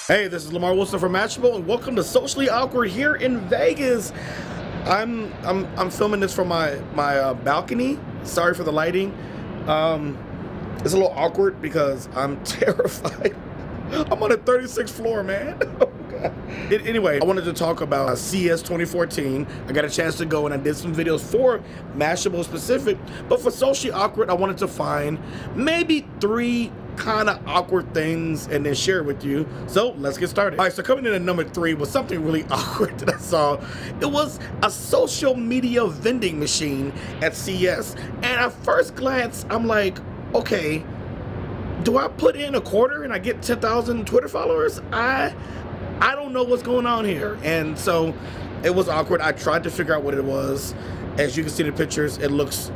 Hey, this is Lamarr Wilson from Mashable, and welcome to Socially Awkward here in Vegas. I'm filming this from my balcony. Sorry for the lighting. It's a little awkward because I'm terrified. I'm on the 36th floor, man. Oh, God. Anyway, I wanted to talk about CES 2014. I got a chance to go and I did some videos for Mashable specific, but for Socially Awkward, I wanted to find maybe 3 kind of awkward things and then share it with you. So let's get started. All right, so coming in at number 3 was something really awkward that I saw. It was a social media vending machine at CES, and at first glance I'm like, okay, do I put in a quarter and I get 10,000 Twitter followers? I don't know what's going on here. And so it was awkward. I tried to figure out what it was. As you can see in the pictures, it looks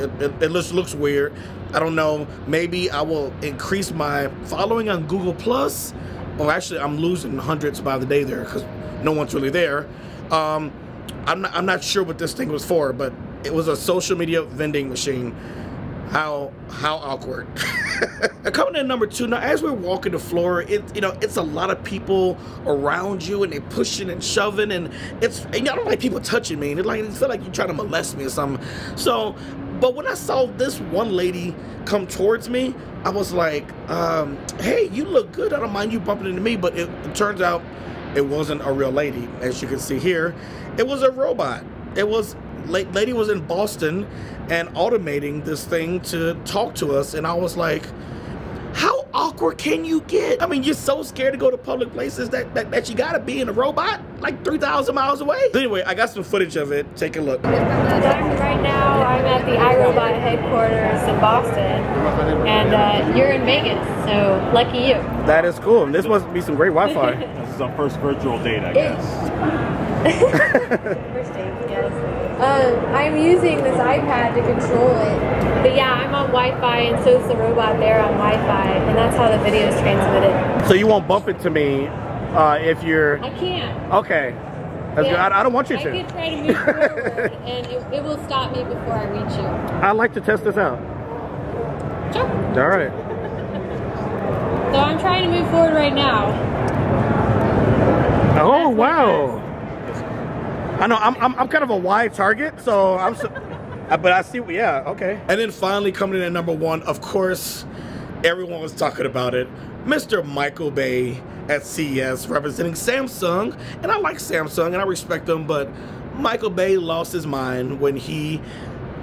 weird. I don't know. Maybe I will increase my following on Google Plus. Well, actually, I'm losing hundreds by the day there because no one's really there. I'm not sure what this thing was for, but it was a social media vending machine. How awkward. Coming in at number 2, now as we're walking the floor, it's a lot of people around you and they're pushing and shoving, and I don't like people touching me, and it feel like you're trying to molest me or something. So, but when I saw this one lady come towards me, I was like, hey, you look good. I don't mind you bumping into me, but it turns out it wasn't a real lady. As you can see here, it was a robot. Lady was in Boston and automating this thing to talk to us, and I was like, how awkward can you get? I mean, you're so scared to go to public places that you gotta be in a robot like 3,000 miles away. Anyway, I got some footage of it. Take a look. Right now, I'm at the iRobot headquarters in Boston, and you're in Vegas, so lucky you. That is cool. And this must be some great Wi-Fi. This is our first virtual date, I guess. First date, yes. I'm using this iPad to control it. But yeah, I'm on Wi-Fi, and so is the robot there on Wi-Fi, and that's how the video is transmitted. So you won't bump into me if you're... I can't. Okay. That's good. I don't want you to. I can try to move forward, and it will stop me before I reach you. I'd like to test this out. Sure. All right. So I'm trying to move forward right now. Oh, wow. I know, I'm kind of a wide target, so but I see, yeah, okay. And then finally coming in at number 1, of course, everyone was talking about it. Mr. Michael Bay at CES representing Samsung, and I like Samsung and I respect them, but Michael Bay lost his mind when he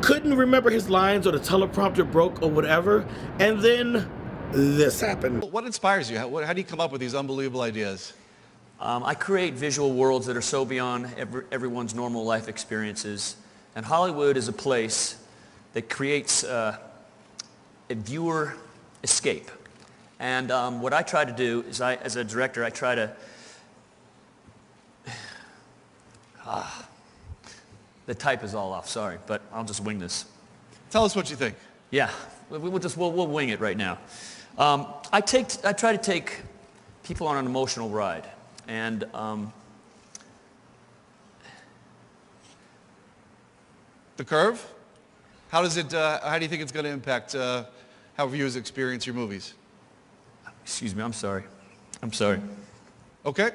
couldn't remember his lines or the teleprompter broke or whatever, and then this happened. What inspires you? How do you come up with these unbelievable ideas? I create visual worlds that are so beyond everyone's normal life experiences. And Hollywood is a place that creates a viewer escape. And what I try to do is, as a director, I try to... the type is all off, sorry, but I'll just wing this. Tell us what you think. Yeah, we'll wing it right now. I try to take people on an emotional ride. And the curve? How do you think it's going to impact how viewers experience your movies? Excuse me, I'm sorry. I'm sorry. Okay.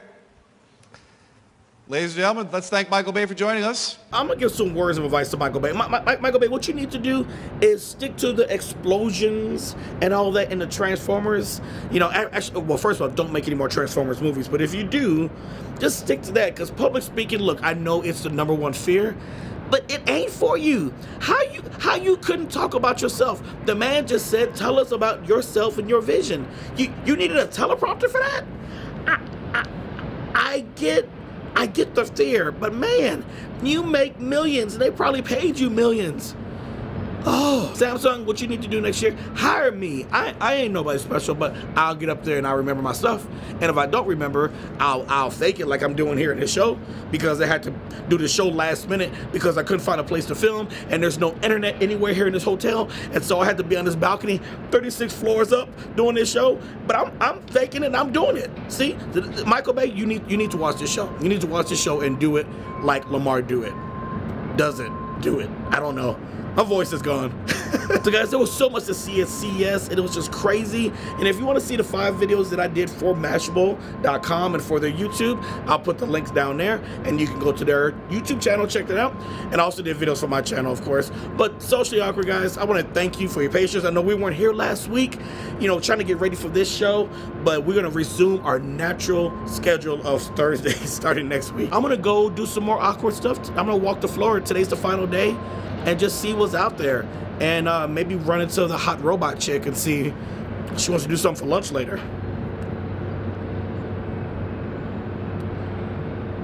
Ladies and gentlemen, let's thank Michael Bay for joining us. I'm going to give some words of advice to Michael Bay. Michael Bay, what you need to do is stick to the explosions and all that in the Transformers. You know, actually, well, first of all, don't make any more Transformers movies. But if you do, just stick to that. Because public speaking, look, I know it's the #1 fear, but it ain't for you. How you couldn't talk about yourself? The man just said, tell us about yourself and your vision. You needed a teleprompter for that? I get the fear, but man, you make millions. They probably paid you millions. Oh, Samsung, what you need to do next year, hire me. I ain't nobody special, but I'll get up there and I'll remember my stuff. And if I don't remember, I'll fake it like I'm doing here in this show, because I had to do the show last minute because I couldn't find a place to film and there's no internet anywhere here in this hotel. And so I had to be on this balcony 36 floors up doing this show, but I'm faking it and I'm doing it. See, Michael Bay, you need to watch this show. You need to watch this show and do it like Lamarr do it. Does it? Do it. I don't know. My voice is gone. So guys, there was so much to see at CES, and it was just crazy. And if you want to see the 5 videos that I did for Mashable.com and for their YouTube, I'll put the links down there, and you can go to their YouTube channel, check that out. And I also did videos for my channel, of course. But Socially Awkward, guys, I want to thank you for your patience. I know we weren't here last week, you know, trying to get ready for this show, but we're going to resume our natural schedule of Thursdays starting next week. I'm going to go do some more awkward stuff. I'm going to walk the floor. Today's the final day, and just see what's out there. And maybe run into the hot robot chick and see if she wants to do something for lunch later.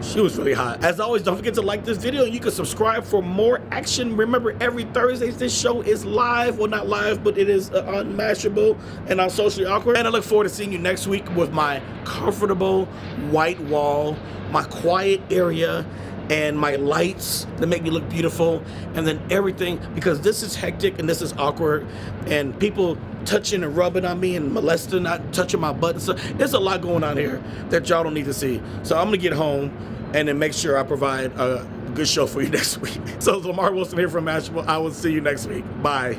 She was really hot. As always, don't forget to like this video. You can subscribe for more action. Remember, every Thursday this show is live. Well, not live, but it is on Mashable and on Socially Awkward. And I look forward to seeing you next week with my comfortable white wall, my quiet area, and my lights that make me look beautiful, and then everything, because this is hectic and this is awkward, and people touching and rubbing on me and molesting, not touching my butt and stuff. There's a lot going on here that y'all don't need to see. So I'm gonna get home and then make sure I provide a good show for you next week. So Lamarr Wilson here from Mashable. I will see you next week. Bye.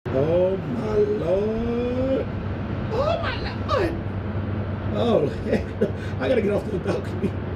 Oh my Lord. Oh my Lord. Oh, I gotta get off the balcony.